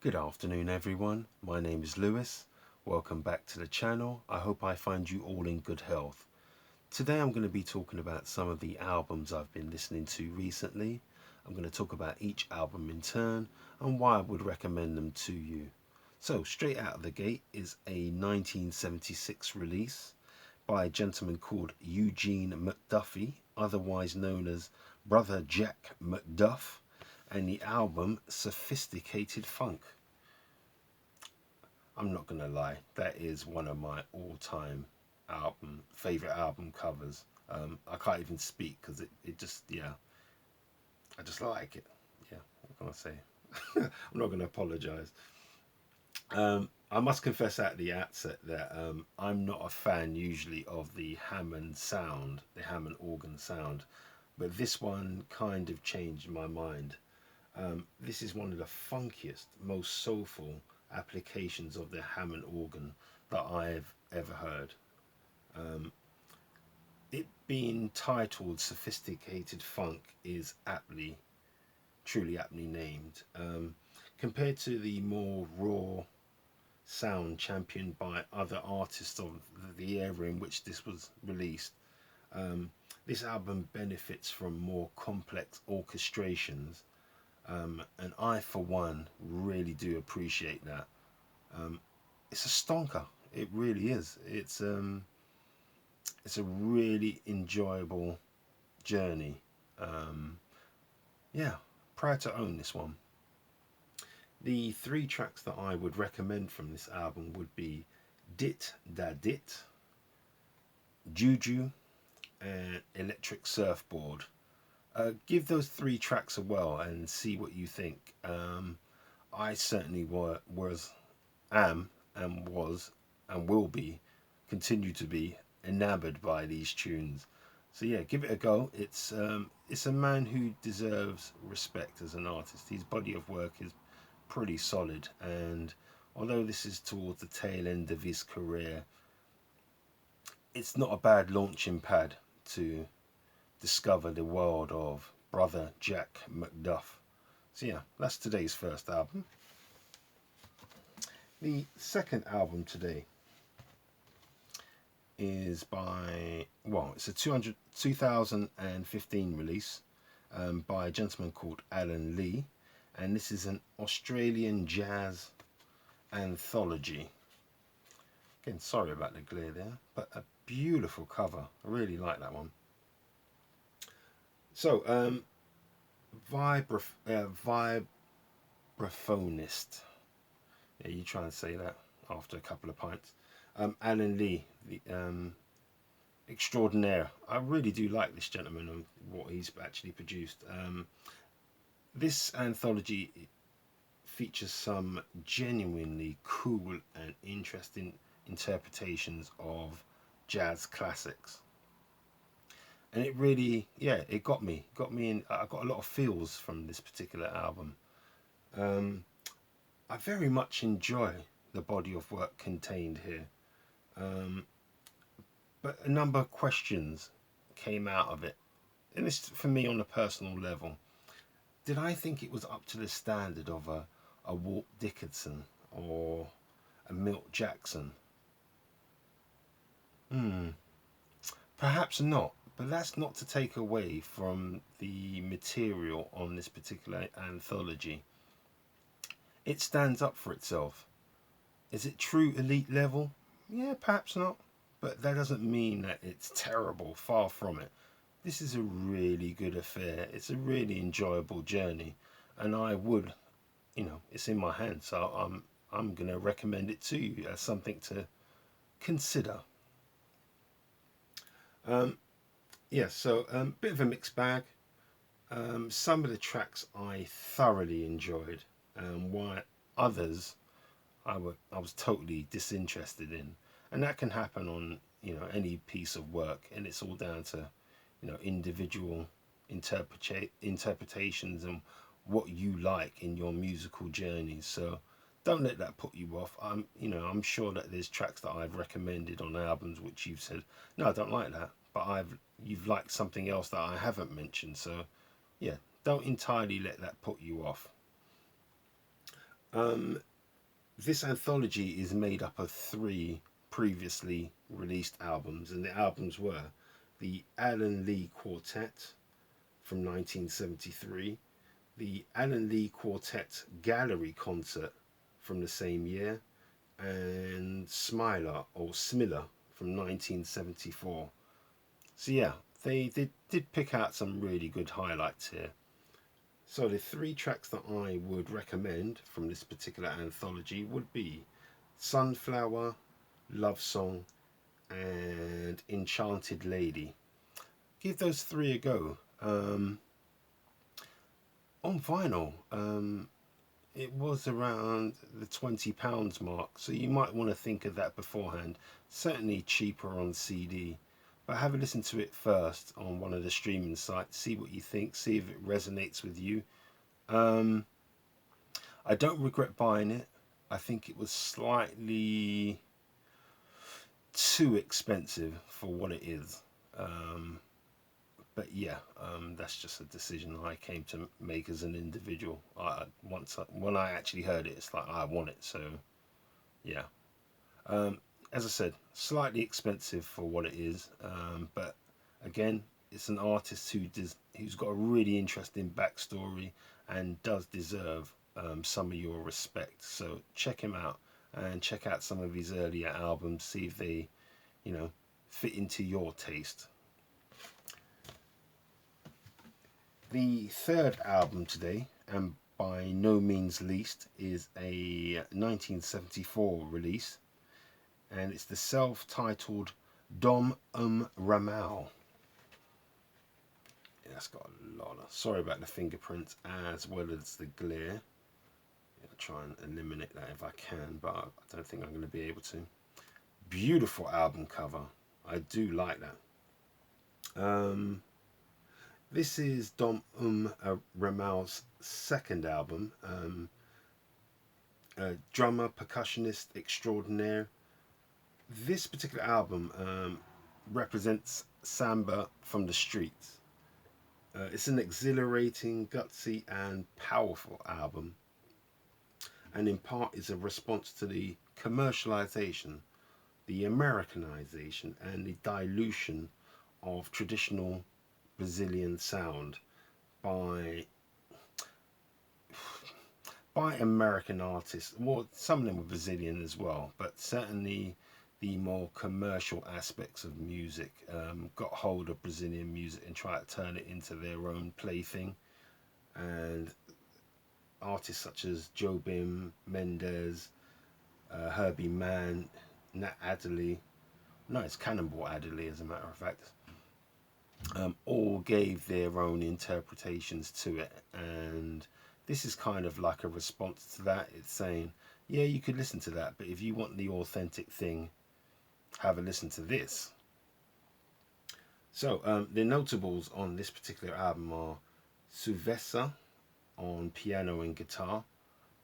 Good afternoon everyone, my name is Lewis. Welcome back to the channel. I hope I find you all in good health. Today I'm going to be talking about some of the albums I've been listening to recently. I'm going to talk about each album in turn and why I would recommend them to you. So straight out of the gate is a 1976 release by a gentleman called Eugene McDuff, otherwise known as Brother Jack McDuff, and the album Sophisticated Funk. I'm not gonna lie, that is one of my all-time favorite album covers. I can't even speak because it just, yeah, I just like it. Yeah, what can I say? I'm not gonna apologize. I must confess at the outset that I'm not a fan usually of the Hammond sound, the Hammond organ sound, but this one kind of changed my mind. This is one of the funkiest, most soulful applications of the Hammond organ that I've ever heard. It being titled Sophisticated Funk is truly aptly named. Compared to the more raw sound championed by other artists of the era in which this was released, this album benefits from more complex orchestrations. And I, for one, really do appreciate that. It's a stonker. It really is. It's a really enjoyable journey. Yeah, proud to own this one. The three tracks that I would recommend from this album would be Dit Da Dit, Juju, and Electric Surfboard. Give those three tracks a whirl and see what you think. I certainly am, and was, and will be, continue to be enamored by these tunes. So yeah, give it a go. It's a man who deserves respect as an artist. His body of work is pretty solid, and although this is towards the tail end of his career, it's not a bad launching pad to discover the world of Brother Jack McDuff. So yeah, that's today's first album. The second album today is it's a 2015 release by a gentleman called Alan Lee, and this is an Australian jazz anthology. Again, sorry about the glare there, but a beautiful cover. I really like that one. So, vibraphonist. Yeah, you try and say that after a couple of pints. Alan Lee, the extraordinaire. I really do like this gentleman and what he's actually produced. This anthology features some genuinely cool and interesting interpretations of jazz classics. And it really, yeah, it got me in. I got a lot of feels from this particular album. I very much enjoy the body of work contained here, but a number of questions came out of it, and this for me on a personal level. Did I think it was up to the standard of a Walt Dickinson or a Milt Jackson? Perhaps not, but that's not to take away from the material on this particular anthology. It stands up for itself. Is it true elite level? Yeah, perhaps not, but that doesn't mean that it's terrible, far from it. This is a really good affair. It's a really enjoyable journey, and I would, it's in my hands, so I'm going to recommend it to you as something to consider. Bit of a mixed bag. Some of the tracks I thoroughly enjoyed, while others I was totally disinterested in, and that can happen on any piece of work, and it's all down to individual interpretations and what you like in your musical journey. So don't let that put you off. I'm sure that there's tracks that I've recommended on albums which you've said, no, I don't like that, but you've liked something else that I haven't mentioned. So yeah, don't entirely let that put you off. Um, this anthology is made up of three previously released albums, and the albums were the Alan Lee Quartet from 1973, the Alan Lee Quartet Gallery Concert from the same year, and Smiler or Smiller from 1974. So yeah, they did pick out some really good highlights here. So the three tracks that I would recommend from this particular anthology would be Sunflower, Love Song, and Enchanted Lady. Give those three a go. On vinyl, it was around the £20 mark, so you might want to think of that beforehand. Certainly cheaper on CD, but have a listen to it first on one of the streaming sites. See what you think. See if it resonates with you. Um, I don't regret buying it. I think it was slightly too expensive for what it is. Um, but yeah, that's just a decision I came to make as an individual. When I actually heard it, it's like I want it. So yeah, um, as I said, slightly expensive for what it is. But again, it's an artist who's got a really interesting backstory and does deserve some of your respect. So check him out and check out some of his earlier albums. See if they, you know, fit into your taste. The third album today, and by no means least, is a 1974 release, and it's the self-titled Dom Romao. Yeah, that's got a lot of. Sorry about the fingerprints as well as the glare. I'll try and eliminate that if I can, but I don't think I'm going to be able to. Beautiful album cover. I do like that. This is Dom Romao's second album. Drummer, percussionist extraordinaire. This particular album represents samba from the streets. It's an exhilarating, gutsy, and powerful album, and in part is a response to the commercialization, the Americanization, and the dilution of traditional Brazilian sound by American artists. Well, some of them were Brazilian as well, but certainly the more commercial aspects of music got hold of Brazilian music and tried to turn it into their own plaything. And artists such as Jobim Mendes, Herbie Mann, Nat Adderley, no, it's Cannonball Adderley as a matter of fact, all gave their own interpretations to it. And this is kind of like a response to that. It's saying, yeah, you could listen to that, but if you want the authentic thing, have a listen to this. So the notables on this particular album are Suvessa on piano and guitar,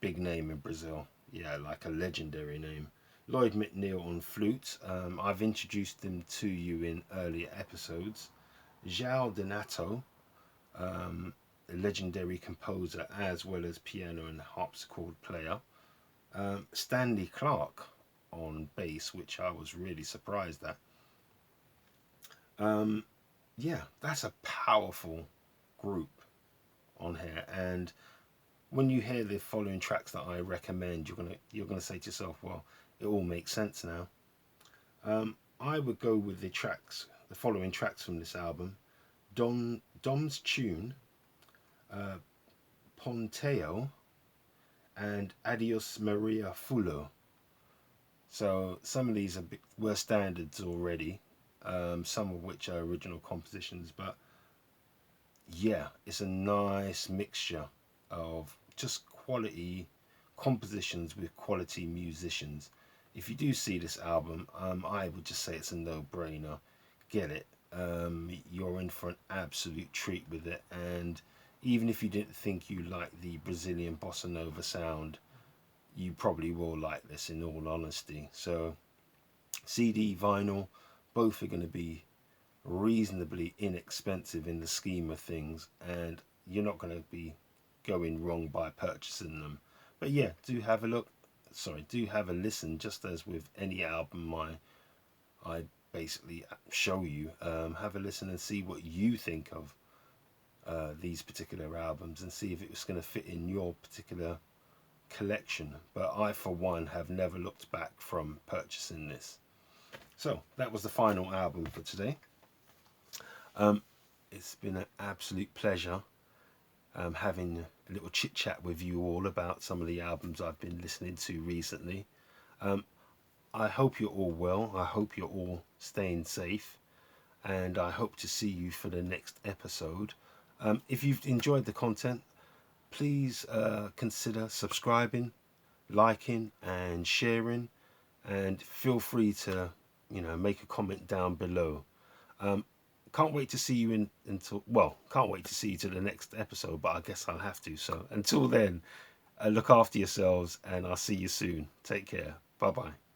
big name in Brazil, yeah, like a legendary name. Lloyd McNeil on flute. I've introduced him to you in earlier episodes. João Donato, a legendary composer as well as piano and harpsichord player. Stanley Clarke on bass, which I was really surprised at. Yeah, that's a powerful group on here, and when you hear the following tracks that I recommend, you're gonna say to yourself, well, it all makes sense now. I would go with the following tracks from this album: Dom's Tune, Ponteo, and Adios Maria Fulo. So some of these were standards already, some of which are original compositions, but yeah, it's a nice mixture of just quality compositions with quality musicians. If you do see this album, I would just say it's a no-brainer. Get it. You're in for an absolute treat with it, and even if you didn't think you liked the Brazilian bossa nova sound, you probably will like this, in all honesty. So CD, vinyl, both are going to be reasonably inexpensive in the scheme of things, and you're not going to be going wrong by purchasing them. But yeah, do have a look. Sorry, do have a listen. Just as with any album, I basically show you. Have a listen and see what you think of these particular albums, and see if it was going to fit in your particular collection. But I, for one, have never looked back from purchasing this. So that was the final album for today. Um, it's been an absolute pleasure having a little chit chat with you all about some of the albums I've been listening to recently. Um, I hope you're all well. I hope you're all staying safe, and I hope to see you for the next episode. If you've enjoyed the content, please consider subscribing, liking, and sharing, and feel free to, make a comment down below. Um, can't wait to see you can't wait to see you to the next episode, but I guess I'll have to. So until then, look after yourselves, and I'll see you soon. Take care. Bye bye.